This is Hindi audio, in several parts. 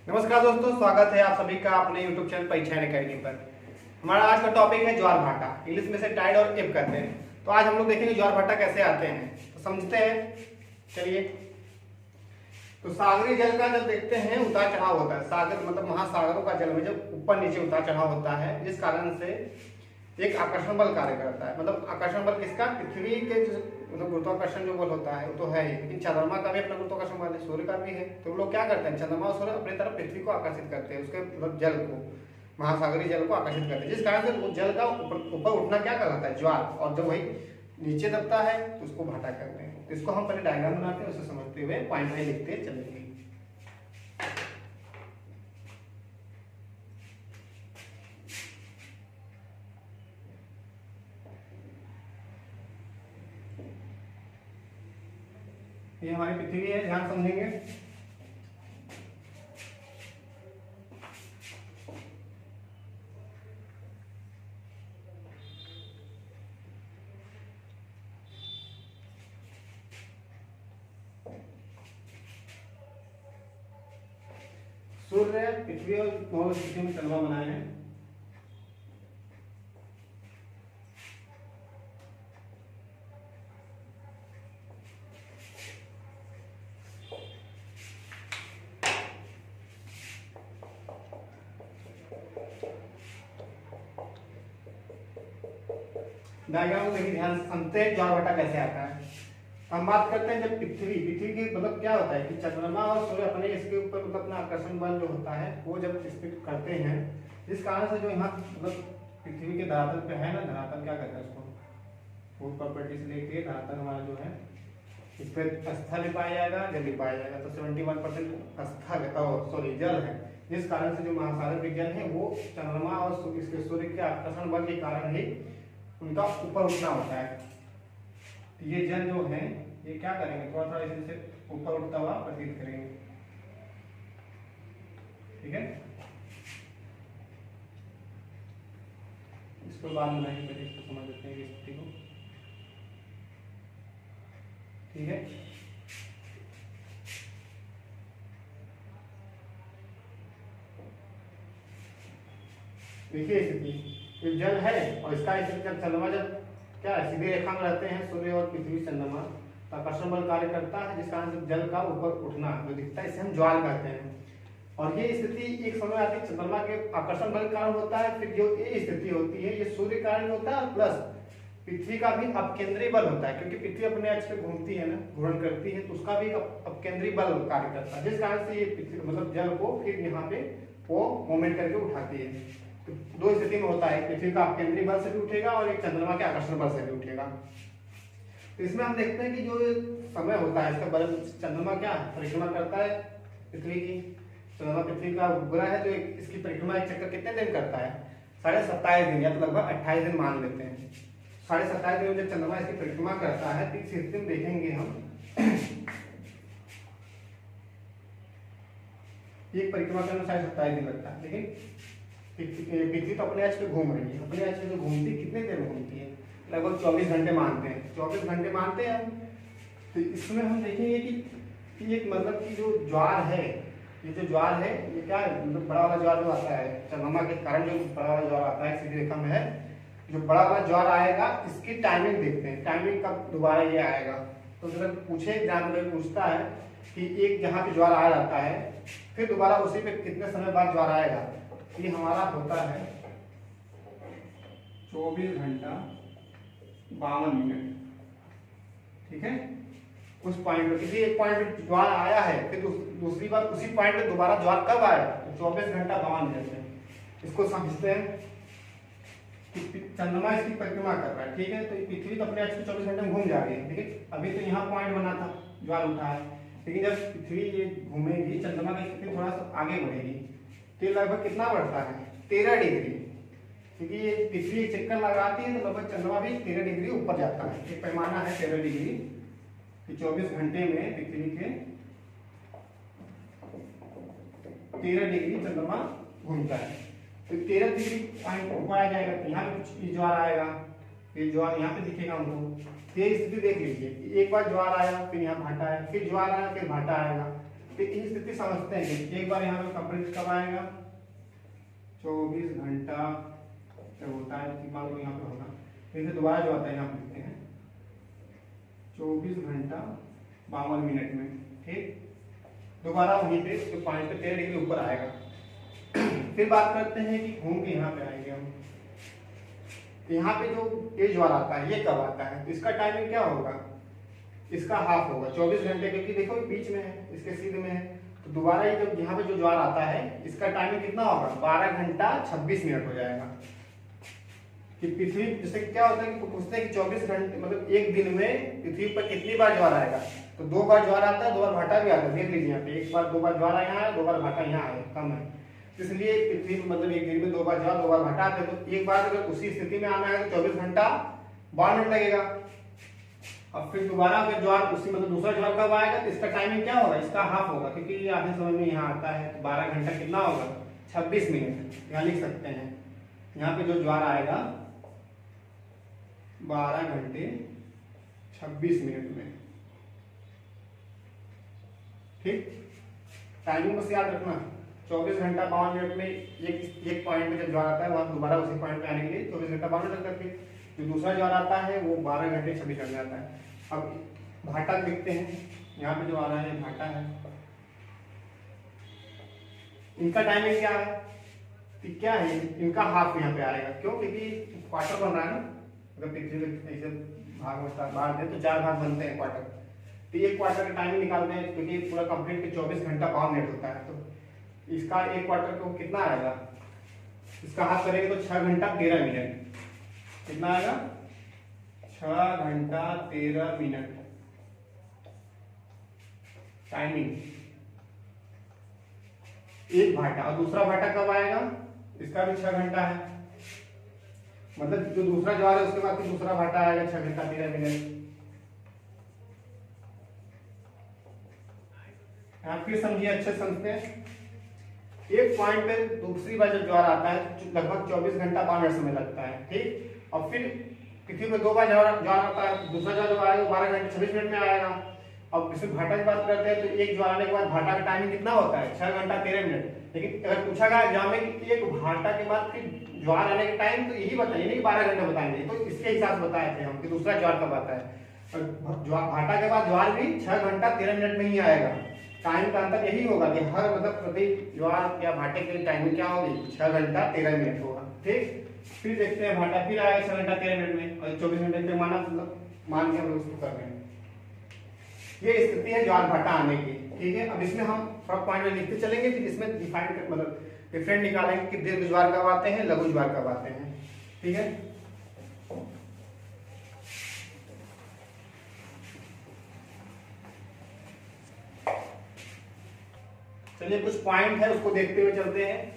नमस्कार दोस्तों, स्वागत है आप सभी का अपने YouTube चैनल परीक्षा अकेडमी पर। हमारा आज का टॉपिक है ज्वार भाटा, इंग्लिश में से टाइड और एब कहते हैं। तो आज हम लोग देखेंगे ज्वार भाटा कैसे आते हैं, तो समझते हैं। चलिए, तो सागरी जल का जब देखते हैं उतार चढ़ाव होता है, सागर मतलब महासागरों का जल में जब ऊपर नीचे उतार चढ़ाव होता है, जिस कारण से एक आकर्षण बल कार्य करता है। मतलब आकर्षण बल किसका? पृथ्वी के मतलब गुरुत्वाकर्षण जो बल होता है वो तो है ही, लेकिन चंद्रमा का भी अपना गुरुत्वाकर्षण बल है, सूर्य का भी है। तो वो लोग क्या करते हैं, चंद्रमा और सूर्य अपनी तरफ पृथ्वी को आकर्षित करते हैं, उसके मतलब जल को, महासागरीय जल को आकर्षित करते हैं, जिस कारण से वो जल का ऊपर उठना क्या कहलाता है? ज्वार। और जब वही नीचे दबता है तो उसको भाटा कहते हैं। तो इसको हम पहले डायग्राम बनाते हैं, उसे समझते हुए पॉइंट वाइज लिखते चलेंगे। ये हमारी पृथ्वी है, ध्यान समझेंगे। सूर्य, पृथ्वी और पृथ्वी में चंद्रमा बनाए हैं। डायग्राम देखिए, ध्यान से समझते हैं ज्वार भाटा कैसे आता है। हम बात करते हैं जब पृथ्वी की मतलब क्या होता है कि चंद्रमा और सूर्य अपने इसके ऊपर मतलब अपना आकर्षण बल जो होता है वो जब इस पे करते हैं, जिस कारण से जो यहाँ मतलब पृथ्वी के धरातल पे है ना, धरातल क्या कहते हैं उसको, फूड प्रॉपर्टी से लेके धरातल हमारा जो है इस पे स्थल भी पाया जाएगा, जल भी पाया जाएगा। तो 71% स्थल जल है, जिस कारण से जो महासागर के जल है वो चंद्रमा और इसके सूर्य के आकर्षण बल के कारण ही उनका ऊपर उठना होता है। तो ये जल जो है ये क्या करेंगे, थोड़ा थोड़ा इसे ऊपर उठता हुआ प्रतीत करेंगे, ठीक है। इसको बाद में पहले इसको समझ लेते हैं स्थिति को, ठीक है। देखिए स्थिति, ये जल है और इसका स्थिति जब चंद्रमा जब क्या है सीधे रेखा में रहते हैं, सूर्य और पृथ्वी चंद्रमा, तो आकर्षण बल कार्य करता है, जिस कारण से जल का ऊपर उठना जो दिखता है इसे हम ज्वार कहते हैं। और ये स्थिति एक समय आती है चंद्रमा के आकर्षण बल कारण होता है, फिर जो ये स्थिति होती है ये सूर्य कारण होता है, प्लस पृथ्वी का भी अपकेंद्रीय बल होता है, क्योंकि पृथ्वी अपने अक्ष पे घूमती है ना, घूर्णन करती है, तो उसका भी अपकेंद्रीय बल कार्य करता है, जिस कारण से ये पृथ्वी मतलब जल को फिर यहाँ पे वो मूवमेंट करके उठाती है। तो दो स्थिति में होता है, पृथ्वी का अपकेंद्रीय बल से भी उठेगा और एक चंद्रमा के आकर्षण बल से भी उठेगा। तो इसमें हम देखते हैं कि जो समय होता है इसका बल, चंद्रमा क्या परिक्रमा करता है पृथ्वी की, चंद्रमा पृथ्वी का उपग्रह है, जो इसकी परिक्रमा एक चक्कर कितने दिन करता है? 27.5 दिन, या तो लगभग 28 दिन मान लेते हैं। 27.5 दिन जब चंद्रमा इसकी परिक्रमा करता है तो इस स्थिति में देखेंगे हम एक परिक्रमा करने 27.5 दिन लगता है, लेकिन पृथ्वी तो अपने अक्ष पे घूम रही है, अपने अक्ष पे जो घूमती कितने देर में घूमती है? लगभग 24 घंटे मानते हैं, 24 घंटे मानते हैं। तो इसमें हम देखेंगे कि एक मतलब कि जो ज्वार है, ये जो ज्वार है ये क्या है, मतलब बड़ा वाला ज्वार जो आता है चंद्रमा के कारण, जो बड़ा वाला ज्वार आता है सीधी रेखा में है, जो बड़ा वाला ज्वार आएगा इसकी टाइमिंग देखते हैं, टाइमिंग कब दोबारा ये आएगा। तो अगर पूछे एग्जाम में पूछता है कि एक जहाँ पे ज्वार आ जाता है फिर दोबारा उसी पे कितने समय बाद ज्वार आएगा, ये हमारा होता है 24 घंटा 52 मिनट, ठीक है। उस पॉइंट पे किसी एक पॉइंट पे ज्वार आया है, फिर दूसरी बार उसी पॉइंट पे दोबारा ज्वार कब आएगा? 24 घंटा 52 मिनट में। इसको समझते हैं कि चंद्रमा इसकी परिक्रमा कर रहा है, ठीक है। तो पृथ्वी तो अपने अक्ष पे 24 घंटे में घूम जा रही है, लेकिन अभी तो यहाँ पॉइंट बना था, ज्वार उठा है, लेकिन जब पृथ्वी ये घूमेगी चंद्रमा की स्थिति थोड़ा सा आगे बढ़ेगी, तो लगभग कितना बढ़ता है? 13 डिग्री, क्योंकि ये पृथ्वी एक चक्कर लगाती है तो लगभग चंद्रमा भी 13 डिग्री ऊपर जाता है। एक पैमाना है 13 डिग्री, कि 24 घंटे में पृथ्वी के 13 डिग्री चंद्रमा घूमता है। तो 13 डिग्री पॉइंट ऊपर आ जाएगा, तो यहाँ पे कुछ ज्वार आएगा, ये ज्वार यहाँ पे दिखेगा हमको। ये स्थिति देख लीजिए, एक बार ज्वार आया, फिर यहाँ भाटा आया, फिर ज्वार आया, फिर भाटा आएगा। तो ये स्थिति समझते हैं कि एक बार यहाँ पे कंप्रेस कब आएगा, 24 घंटा जब होता है, मान लो यहाँ पे होगा, फिर से दोबारा जो आता है यहाँ पे लिखते हैं 24 घंटा 52 मिनट में, ठीक। दोबारा वहीं पे तो 5 से 13 डिग्री ऊपर आएगा। फिर बात करते हैं कि घूम के यहाँ पे आएंगे हम, तो यहाँ पे जो ये ज्वार आता है ये कब आता है, तो इसका टाइमिंग क्या होगा, इसका हाफ होगा 24 घंटे, क्योंकि देखो बीच में है, इसके सीध में है, तो दोबारा ये जब यहाँ पे जो ज्वार आता है इसका टाइमिंग कितना होगा, 12 घंटा 26 मिनट हो जाएगा। कि पृथ्वी, जैसे क्या होता है कि पूछते हैं कि 24 घंटे मतलब एक दिन में पृथ्वी पर कितनी बार ज्वार आएगा, तो 2 बार ज्वार आता है, 2 बार भाटा भी आता है, देख लीजिए यहाँ पे, एक बार 2 बार ज्वार यहाँ है, 2 बार भाटा यहाँ है, कम है, इसलिए पृथ्वी पर मतलब एक दिन में 2 बार ज्वार 2 बार भाटा आते हैं, तो एक बार अगर उसी स्थिति में आना है तो 24 घंटा 52 मिनट लगेगा। अब फिर दोबारा अगर ज्वार उसी मतलब दूसरा ज्वार कब आएगा, तो इसका टाइमिंग क्या होगा, इसका हाफ होगा, क्योंकि ये आधे समय में यहाँ आता है, तो 12 घंटा कितना होगा, 26 मिनट, यहाँ लिख सकते हैं। यहाँ पे जो ज्वार आएगा 12 घंटे 26 मिनट में, ठीक। टाइमिंग बस याद रखना, 24 घंटा 52 मिनट में एक पॉइंट पे जब ज्वार आता है वहां दोबारा उसी पॉइंट पे आने के लिए 24 घंटा 52 मिनट लगता है। जो दूसरा ज्वार आता है वो 12 घंटे 26 मिनट में आता है। अब भाटा देखते हैं, यहाँ पे जो आ रहा है भाटा है, इनका टाइमिंग क्या है, तो क्या है, इनका हाफ यहाँ पे आएगा, क्यों, क्योंकि क्वार्टर बन रहा है ना, अगर पृथ्वी में ऐसे भाग में बांट दे तो 4 भाग बनते हैं क्वार्टर, तो एक क्वार्टर का टाइमिंग निकालते हैं, क्योंकि पूरा कंप्लीट 24 घंटा 52 मिनट होता है, तो इसका एक क्वार्टर को कितना आएगा, इसका हाफ करेंगे तो 6 घंटा 13 मिनट, कितना आएगा, 6 घंटा 13 मिनट टाइमिंग एक भाटा। और दूसरा भाटा कब आएगा, इसका भी 6 घंटा है, मतलब जो दूसरा ज्वार है उसके बाद फिर दूसरा भाटा आएगा 6 घंटा 13 मिनट। आप फिर समझिए, अच्छे समझते हैं, एक पॉइंट पे दूसरी बार जब ज्वार आता है लगभग 24 घंटा 52 मिनट समय लगता है, ठीक। और फिर पृथ्वी में 2 बार ज्वार आता है, दूसरा ज्वार जब आएगा 12 घंटे 26 मिनट में आएगा। अब इसमें भाटा की बात करते हैं तो एक ज्वार आने के बाद भाटा का टाइमिंग कितना होता है, 6 घंटा 13 मिनट। लेकिन अगर पूछा गया एग्जाम में कि एक भाटा के बाद फिर ज्वार आने का टाइम, तो यही बताइए नहीं कि 12 घंटे बताएंगे, तो इसके हिसाब से बताए थे हम कि दूसरा ज्वार कब आता है। भाटा के बाद ज्वार भी 6 घंटा 13 मिनट में ही आएगा। टाइम का अंतर यही होगा कि हर मतलब प्रति ज्वार या भाटे के टाइमिंग क्या होगी, 6 घंटा 13 मिनट होगा, ठीक। फिर देखते हैं भाटा फिर आएगा 6 घंटा 13 मिनट में, और 24 मिनट पे माना मतलब मान के हम लोग उसको कर रहे हैं। ये स्थिति है ज्वार भाटा आने की, ठीक है। अब इसमें हम सब पॉइंट में लिखते चलेंगे, फिर इसमें डिफाइन मतलब डिफरेंट निकालेंगे कि दीर्घ ज्वार कब आते हैं, लघु ज्वार कब आते हैं, ठीक है। चलिए कुछ पॉइंट है उसको देखते हुए चलते हैं।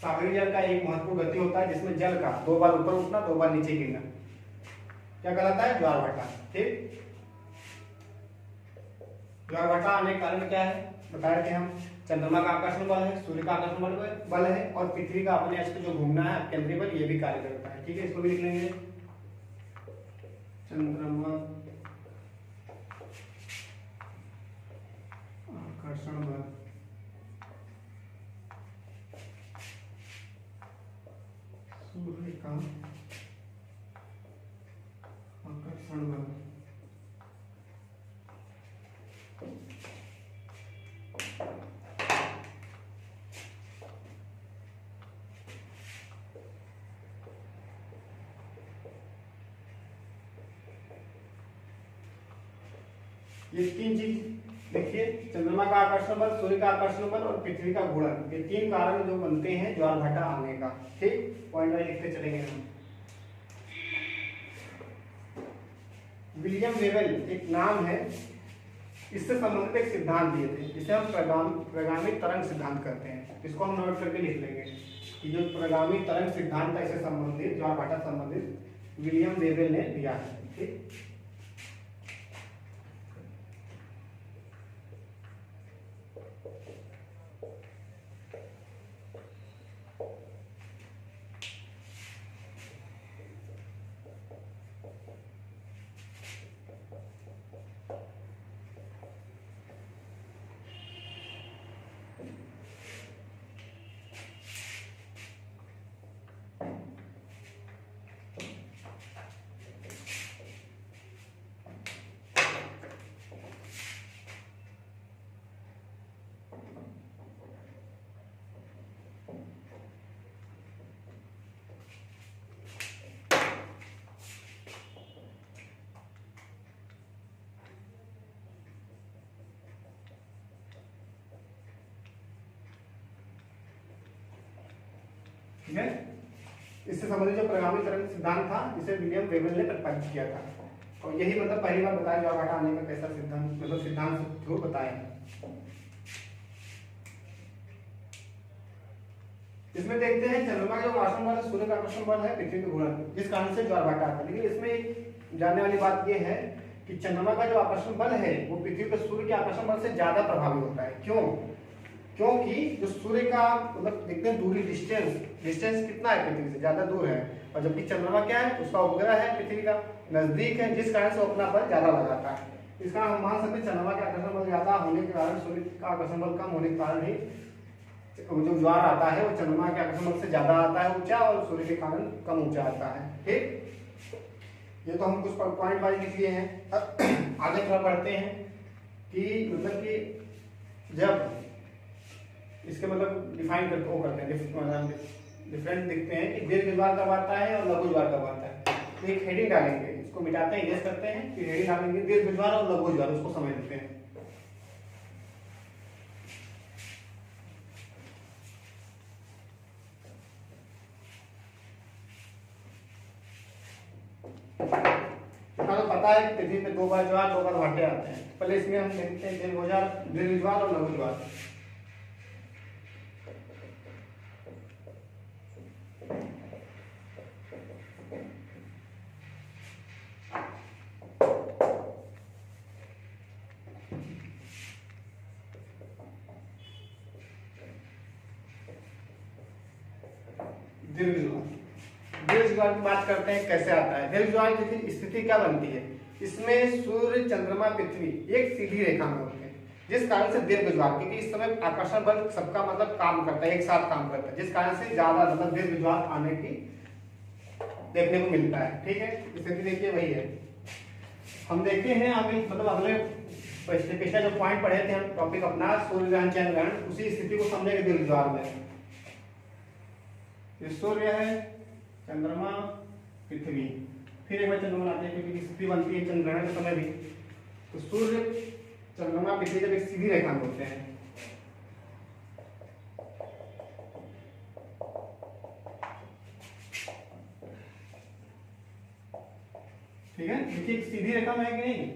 सागरीय जल का एक महत्वपूर्ण गति होता है जिसमें जल का 2 बार ऊपर उठना 2 बार नीचे गिरना, क्या कहलाता है, ज्वार भाटा, ठीक। ज्वार भाटा आने का कारण क्या है, बताया कि हम चंद्रमा का आकर्षण बल है, सूर्य का आकर्षण बल है, और पृथ्वी का अपने अक्ष पे जो घूमना है केंद्रीय बल, ये भी कार्य करता है, ठीक है। इसको भी लिख लेंगे, चंद्रमा आकर्षण आकर्षण बल, सूर्य का आकर्षण बल। ये तीन चीज देखिए, चंद्रमा का आकर्षण बल, सूर्य का आकर्षण बल और पृथ्वी का घूर्णन, ये तीन कारण जो बनते हैं ज्वारभाटा आने का। ठीक, पॉइंट वाइज लिखते चलेंगे हम। विलियम वेबल एक नाम है, इससे संबंधित एक सिद्धांत दिए थे, इसे हम प्रगामी तरंग सिद्धांत कहते हैं। इसको हम नोट करके लिख लेंगे कि जो प्रगामी तरंग सिद्धांत है, इससे संबंधित ज्वारभाटा संबंधित विलियम वेबल ने दिया है। ठीक, ठीक है। इससे संबंधित जो प्रगामी तरंग सिद्धांत था, इसे विलियम वेबल ने प्रतिपादित किया था, और यही मतलब पहली बार बताया ज्वारभाटा आने का कैसा सिद्धांत, मतलब सिद्धांत थ्रू बताया। इसमें देखते हैं चंद्रमा का जो आकर्षण बल है, सूर्य का आकर्षण बल है, पृथ्वी का घूर्णन, जिस कारण से ज्वारभाटा आता है। लेकिन इसमें एक जानने वाली बात यह है कि चंद्रमा का जो आकर्षण बल है वो पृथ्वी पर सूर्य के आकर्षण बल से ज्यादा प्रभावी होता है। क्यों? क्योंकि जो सूर्य का मतलब देखते हैं दूरी, डिस्टेंस कितना है, पृथ्वी से ज्यादा दूर है, और जबकि चंद्रमा क्या है, उसका उपग्रह है, पृथ्वी का नजदीक है, जिस कारण से वो अपना बल ज्यादा लगाता है। इसका हम मान सकते हैं चंद्रमा का आकर्षण बल ज्यादा होने के कारण सूर्य का आकर्षण बल कम होने के कारण ही जो ज्वार आता है वो चंद्रमा के आकर्षण बल से ज्यादा आता है ऊंचा, और सूर्य के कारण कम ऊंचा आता है। ठीक, ये तो हम कुछ पॉइंट वाइज लिख लिए हैं। आगे थोड़ा बढ़ते हैं कि मतलब कि जब इसके मतलब डिफाइन करते हैं, डिफरेंट दिखते हैं कि दीर्घ ज्वार कब आता है और लघु ज्वार कब आता है। तो एक हेडिंग डालेंगे, इसको मिटाते हैं, इरेज करते हैं, फिर हेडिंग डालेंगे दीर्घ ज्वार और लघु ज्वार, उसको समझ लेते हैं। तो पता है कि पृथ्वी पे दो बार ज्वार, दो बार भाटे आते हैं। पहले इसमें हम देखते हैं दीर्घ ज्वार और लघु ज्वार। दीर्घ ज्वार की बात करते हैं, कैसे आता है दीर्घ ज्वार की स्थिति क्या बनती है। इसमें सूर्य, चंद्रमा, पृथ्वी एक सीधी रेखा में होते हैं, जिस कारण से दीर्घ ज्वार, क्योंकि इस समय आकर्षण बल सबका मतलब काम करता है, एक साथ काम करता है, जिस कारण से ज्यादा मतलब दीर्घ ज्वार आने की देखने को मिलता है। ठीक है, स्थिति देखिए वही है। हम देखते हैं हमें मतलब अगले पिछले जो पॉइंट पढ़े थे हम, टॉपिक अपना सूर्य ग्रहण, चंद्र ग्रहण, उसी स्थिति को समझेंगे दीर्घ ज्वार में। सूर्य है, चंद्रमा, पृथ्वी, फिर एक बार चंद्रमा लाते हैं क्योंकि स्थिति बनती है चंद्र ग्रहण के समय भी। तो सूर्य, चंद्रमा, पृथ्वी जब एक सीधी रेखा में होते हैं, ठीक है, देखिए सीधी रेखा में है कि नहीं,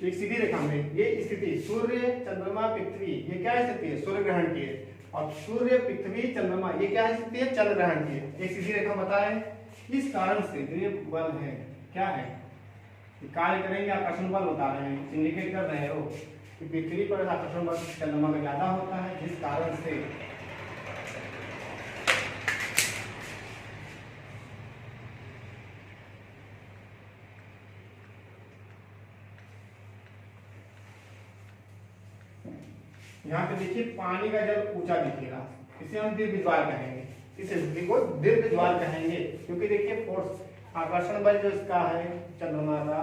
एक सीधी रेखा में ये स्थिति सूर्य, चंद्रमा, पृथ्वी, ये क्या स्थिति है, सूर्य ग्रहण की है। और सूर्य, पृथ्वी, चंद्रमा, ये क्या स्थिति है, चंद्र ग्रहण की है। एक सीधी रेखा बताए, इस कारण से जो ये बल है क्या है, कार्य करेंगे, आकर्षण बल बता रहे हैं, इंडिकेट कर रहे हो कि पृथ्वी पर आकर्षण बल चंद्रमा में ज्यादा होता है, जिस कारण से यहाँ पे देखिए पानी का जल ऊंचा दिखेगा, इसे हम दीर्घ ज्वार कहेंगे, इस स्थिति को दीर्घ ज्वार कहेंगे। क्योंकि देखिए फोर्स आकर्षण बल जो इसका है चंद्रमा का,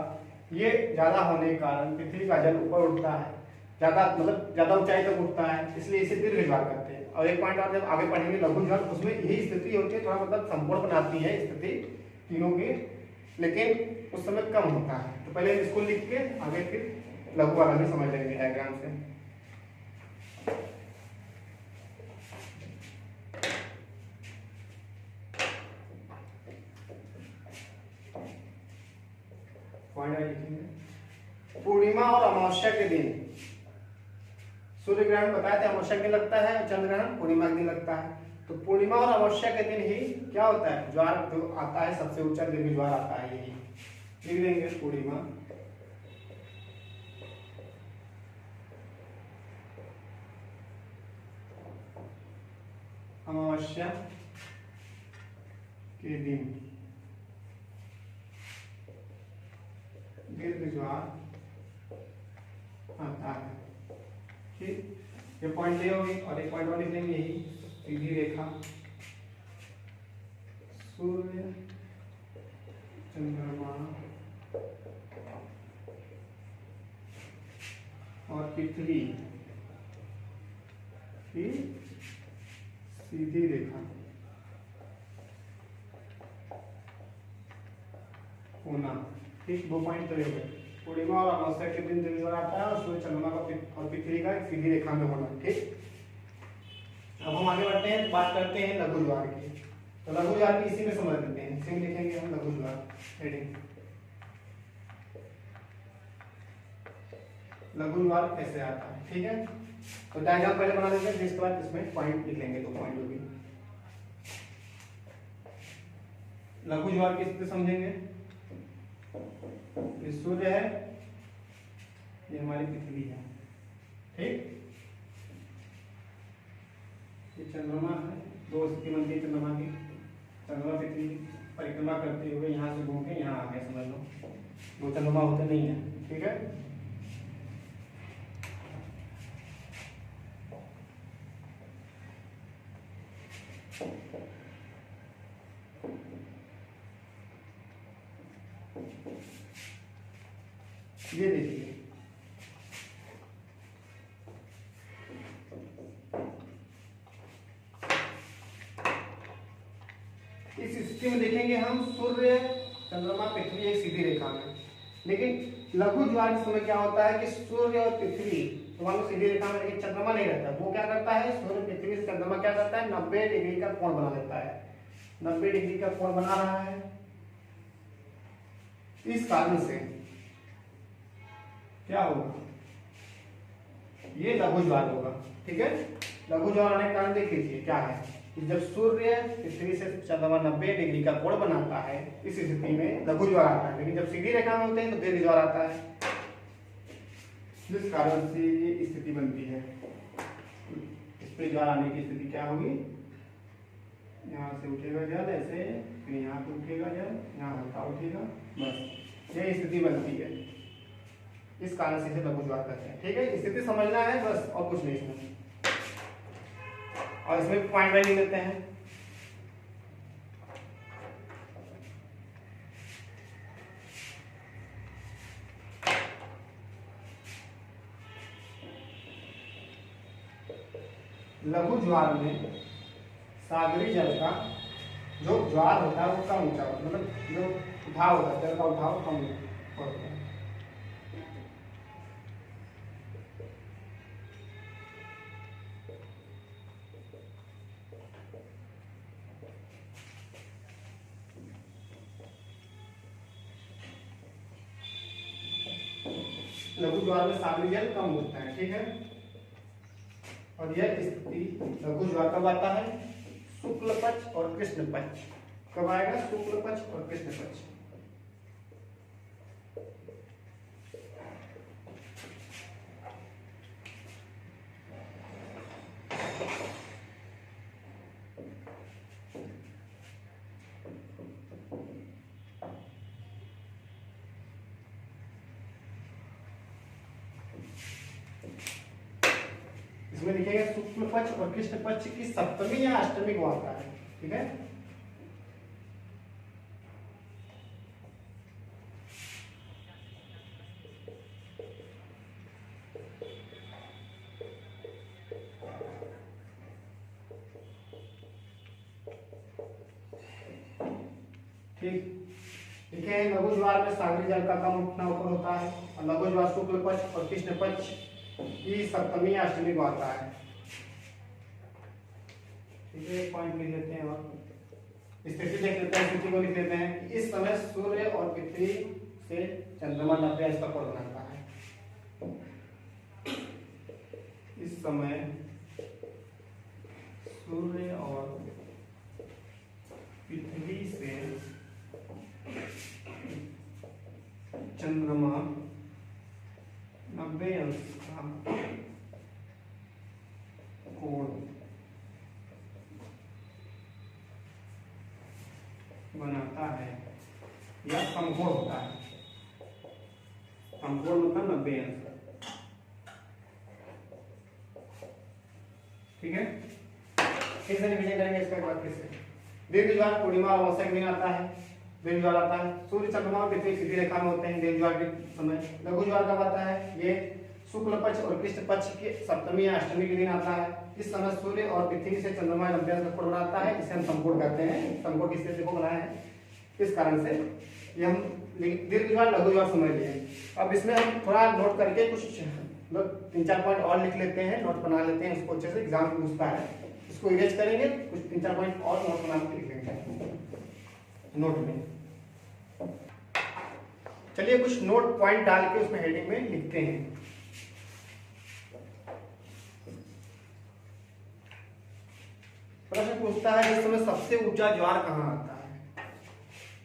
ये ज्यादा होने के कारण पृथ्वी का जल ऊपर उठता है, ज्यादा मतलब ज्यादा ऊंचाई तक उठता है, इसलिए इसे दीर्घ ज्वार कहते हैं। और एक पॉइंट और जब आगे पढ़ेंगे लघु ज्वार, उसमें यही स्थिति होती है, थोड़ा मतलब संपूर्ण बनाती है स्थिति तीनों की, लेकिन उस समय कम होता है। तो पहले इसको लिख के आगे फिर लघु वाला भी समझ लेंगे डायग्राम से। पूर्णिमा और अमावस्या के दिन सूर्य ग्रहण बताया था, अमावस्या के दिन लगता है, चंद्र ग्रहण पूर्णिमा के दिन लगता है। तो पूर्णिमा और अमावस्या के दिन ही क्या होता है, ज्वार जो आता है, सबसे ऊंचा दीर्घ ज्वार आता है, यही लिख देंगे पूर्णिमा अमावस्या के दिन दीर्घ ज्वार आता है। ठीक, ये पॉइंट ये होगी और एक पॉइंट और लिख देंगे, यही सीधी रेखा सूर्य चंद्रमा और पृथ्वी की सीधी रेखा होना। ठीक, 2 पॉइंट तो ये हो गए, पूर्णिमा और अमावस्या के दिन दीर्घ ज्वार आता है और सूर्य चंद्रमा का और पृथ्वी का सीधी रेखा में होना। ठीक, अब हम आगे बढ़ते हैं, बात करते हैं लघु ज्वार की। तो लघु ज्वार की इसी में समझ लेते हैं, इसी में लिखेंगे हम लघु ज्वार हेडिंग। लघु ज्वार कैसे आता है, ठीक है। तो डायग्राम पहले बना लेते हैं, जिसके बाद इसमें पॉइंट लिख लेंगे, 2 पॉइंट होगी। लघु ज्वार की स्थिति समझेंगे, ये सूर्य है, ये हमारी पृथ्वी है, ठीक, ये चंद्रमा है, 2 स्थिति बनती है चंद्रमा की, चंद्रमा पृथ्वी परिक्रमा करते हुए यहाँ से घूम के यहाँ आ गए, समझ लो 2 चंद्रमा होते नहीं है, ठीक है। ये देखिए इस स्थिति में देखेंगे हम सूर्य चंद्रमा पृथ्वी एक सीधी रेखा में, लेकिन लघु ज्वार के समय क्या होता है कि सूर्य और पृथ्वी दोनों सीधी रेखा में, लेकिन चंद्रमा नहीं रहता। वो क्या करता है, सूर्य पृथ्वी से चंद्रमा क्या करता है, 90 डिग्री का कोण बना लेता है, 90 डिग्री का कोण बना रहा है। इस कारण से क्या होगा, ये लघु ज्वार होगा, ठीक है। लघु ज्वार आने के कारण देख लीजिए क्या है कि जब सूर्य पृथ्वी से चंद्रमा 90 डिग्री का कोण बनाता है, इस स्थिति में लघु ज्वार आता है, लेकिन जब सीधी रेखा में होते हैं तो दीर्घ ज्वार आता है, जिस कारण से ये स्थिति बनती है। इस पे ज्वार आने की स्थिति क्या होगी, यहाँ से उठेगा जल ऐसे, फिर यहाँ पे उठेगा जल, यहाँ हल्का उठेगा, बस ये स्थिति बनती है। इस कारण से इसे लघु ज्वार कहते हैं, ठीक है। स्थिति समझना है बस, और कुछ नहीं इसमें। और इसमें पॉइंट वाइज लेते हैं। लघु ज्वार में सागरी जल का जो ज्वार होता है वो कम ऊंचा होता है, मतलब जो उठाव होता है, जल का उठाव कम होता है। लघु ज्वार में सागरी जल कम होता है, ठीक है। और यह स्थिति लघु ज्वार कब आता है, शुक्ल पक्ष और कृष्ण पक्ष। कब आएगा, शुक्ल पक्ष और कृष्ण पक्ष। शुक्ल पक्ष और कृष्ण पक्ष की सप्तमी या अष्टमी को आता है। ठीक है, ठीक। देखिए लघु ज्वार में सागरी जल का कम उठना ऊपर होता है और लघु ज्वार शुक्ल पक्ष और कृष्ण पक्ष की सप्तमी या अष्टमी को आता है। ठीक है, एक पॉइंट लिख लेते हैं और स्थिति देख लेते हैं। स्थिति को लिख लेते हैं कि इस समय सूर्य और पृथ्वी से चंद्रमा 90 अंश का कोण बनाता है। इस समय सूर्य और पृथ्वी से चंद्रमा 90 अंश का कोण बनाता है या समकोण होता है। समकोण मतलब 90 अंश। ठीक है, फिर से रिवीजन करेंगे इसका एक बार फिर से। दीर्घ ज्वार पूर्णिमा और अमावस्या के दिन आता है, दीर्घ ज्वार आता है। सूर्य चंद्रमा और पृथ्वी सीधी रेखा में होते हैं दीर्घ ज्वार के समय। लघु ज्वार कब आता है? ये शुक्ल पक्ष और कृष्ण पक्ष के सप्तमी या अष्टमी के दिन आता है। इस समय सूर्य और पृथ्वी से चंद्रमा 90 अंश का कोण बनाता है, इसे हम समकोण कहते हैं। समकोण की स्थिति को बनाया है, इस कारण से ये हम दीर्घ ज्वार लघु ज्वार समझ लिए। अब इसमें हम थोड़ा नोट करके कुछ 3-4 पॉइंट और लिख लेते हैं, नोट बना लेते हैं, उसको अच्छे से एग्जाम में पूछता है। इसको इरेज करेंगे, कुछ 3-4 पॉइंट और नोट बना के लिख लेंगे नोट में। चलिए कुछ नोट पॉइंट डाल के उसमें हेडिंग में लिखते हैं। प्रश्न पूछता है विश्व में सबसे ऊंचा ज्वार कहाँ आता है?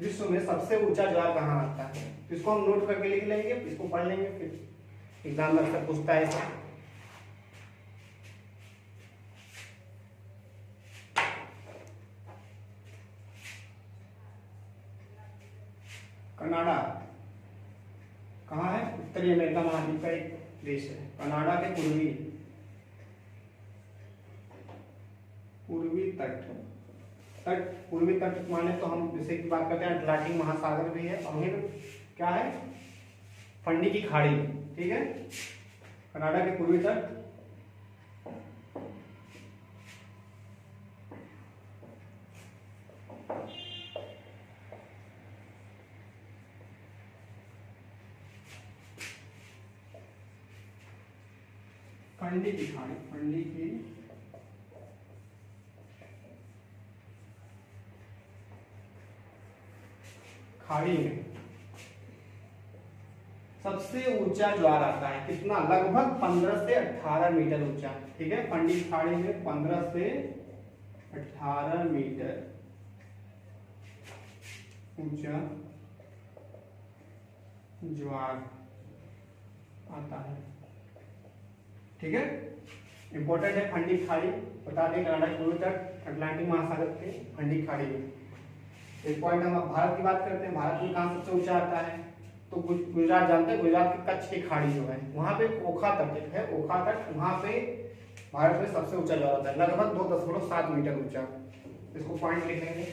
विश्व में सबसे ऊंचा ज्वार कहाँ आता है? इसको हम नोट करके लिख लेंगे, इसको पढ़ लेंगे, फिर एग्जाम में अक्सर पूछता है इसे। कनाडा कहाँ है? उत्तरी अमेरिका महाद्वीप का एक देश है। कनाडा के पूर्वी तट माने तो हम जैसे की बात करते हैं अटलांटिक महासागर भी है और वहीं क्या है? फंडी की खाड़ी। ठीक है, कनाडा के पूर्वी तट फंडी की खाड़ी में सबसे ऊंचा ज्वार आता है। कितना? लगभग 15 से 18 मीटर ऊंचा। ठीक है, फंडी की खाड़ी में 15 से 18 मीटर ऊंचा ज्वार आता है। ठीक है, इंपॉर्टेंट है फंडी खाड़ी। बता दें कनाडा के पूर्वी तट अटलांटिक महासागर के फंडी खाड़ी में। एक पॉइंट हम भारत की बात करते हैं। भारत में कहाँ सबसे ऊंचा आता है? तो गुजरात जानते हैं, गुजरात के कच्छ की खाड़ी जो है वहां पे ओखा तट है, ओखा तट, वहां पे भारत में सबसे ऊंचा ज्वार आता है, लगभग 2.7 मीटर ऊंचा। इसको पॉइंट लिख लेंगे।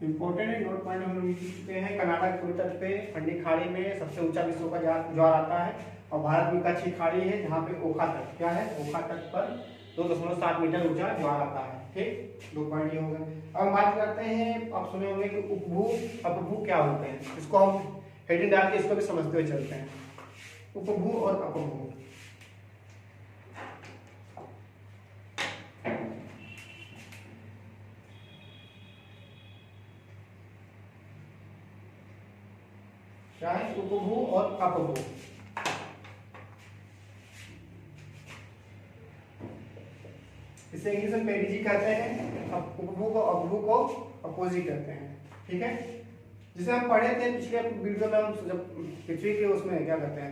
इंपॉर्टेंट नोट पॉइंट हम लिख चुके हैं। कनाडा के पूर्वी तट पे फंडी खाड़ी में सबसे ऊंचा विश्व का ज्वार आता है और भारत में कच्छ की खाड़ी है जहाँ पे ओखा तट क्या है? ओखा तट पर 2.7 मीटर ऊंचा ज्वार आता है। ठीक, 2 पॉइंट ये हो गए। अब बात करते हैं, आप सुने होंगे कि उपभू अपभू क्या होते हैं। इसको हम हेडिंग डाल के इसको भी समझते हुए चलते हैं। उपभू और अपभू। क्या है, उपभू और अपभू। इसे इंग्लिश में पेरिजी कहते हैं, उपभू को अपभू को अपोजी कहते हैं। ठीक है, जिसे हम पढ़े थे पिछले वीडियो में, हम जब पृथ्वी के उसमें क्या कहते हैं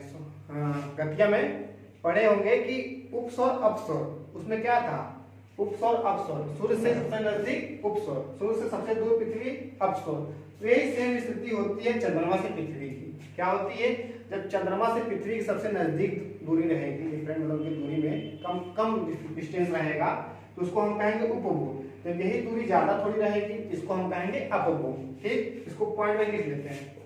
गतिया में पढ़े होंगे कि उपस्वर अपस्वर, उसमें क्या था, उपस्वर अपस्वर, सूर्य से सबसे नजदीक उपस्वर, सूर्य से सबसे दूर पृथ्वी अपस्वर। यही सेम स्थिति होती है चंद्रमा से पृथ्वी की। क्या होती है, जब चंद्रमा से पृथ्वी की सबसे नजदीक दूरी रहेगी, डिफरेंट मतलब की दूरी में कम डिस्टेंस रहेगा, तो उसको हम कहेंगे उपभू। जब यही दूरी ज्यादा थोड़ी रहेगी, इसको हम कहेंगे अपभू। ठीक, इसको पॉइंट में लिख लेते हैं।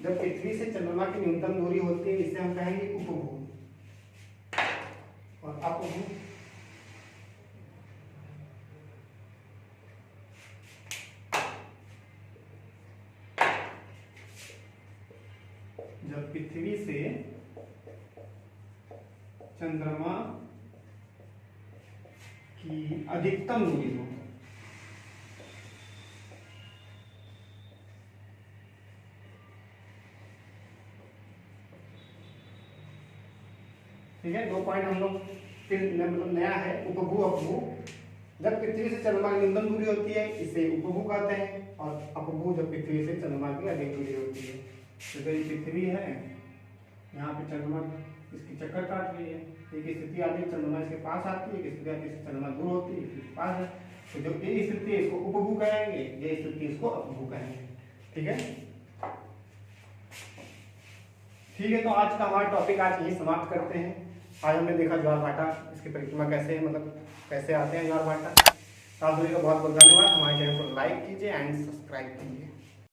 जब पृथ्वी से चंद्रमा की न्यूनतम दूरी होती है, इसे हम कहेंगे उपभू। और अपभू जब पृथ्वी से चंद्रमा की अधिकतम दूरी हो। ठीक है, 2 पॉइंट हम लोग फिर मतलब नया है, उपभू अपभू। जब पृथ्वी से चंद्रमा की न्यूनतम दूरी होती है, इसे उपभू कहते हैं, और अपभू जब पृथ्वी से चंद्रमा की अधिक दूरी होती है। तो ये पृथ्वी है, यहाँ पे चंद्रमा इसकी चक्कर काट रही है, एक स्थिति आती है चंद्रमा इसके पास आती है, एक स्थिति आती है चंद्रमा दूर होती है, इसके पास है। तो जो ये स्थिति है इसको उपभू कहेंगे, ये स्थिति इसको अपभू कहेंगे। ठीक है, ठीक है, तो आज का हमारा टॉपिक आज यही समाप्त करते हैं। आज हमने देखा ज्वारभाटा, इसकी परिक्रमा कैसे मतलब कैसे आते हैं ज्वारभाटा। आप सभी का बहुत बहुत धन्यवाद। हमारे चैनल को लाइक कीजिए एंड सब्सक्राइब कीजिए।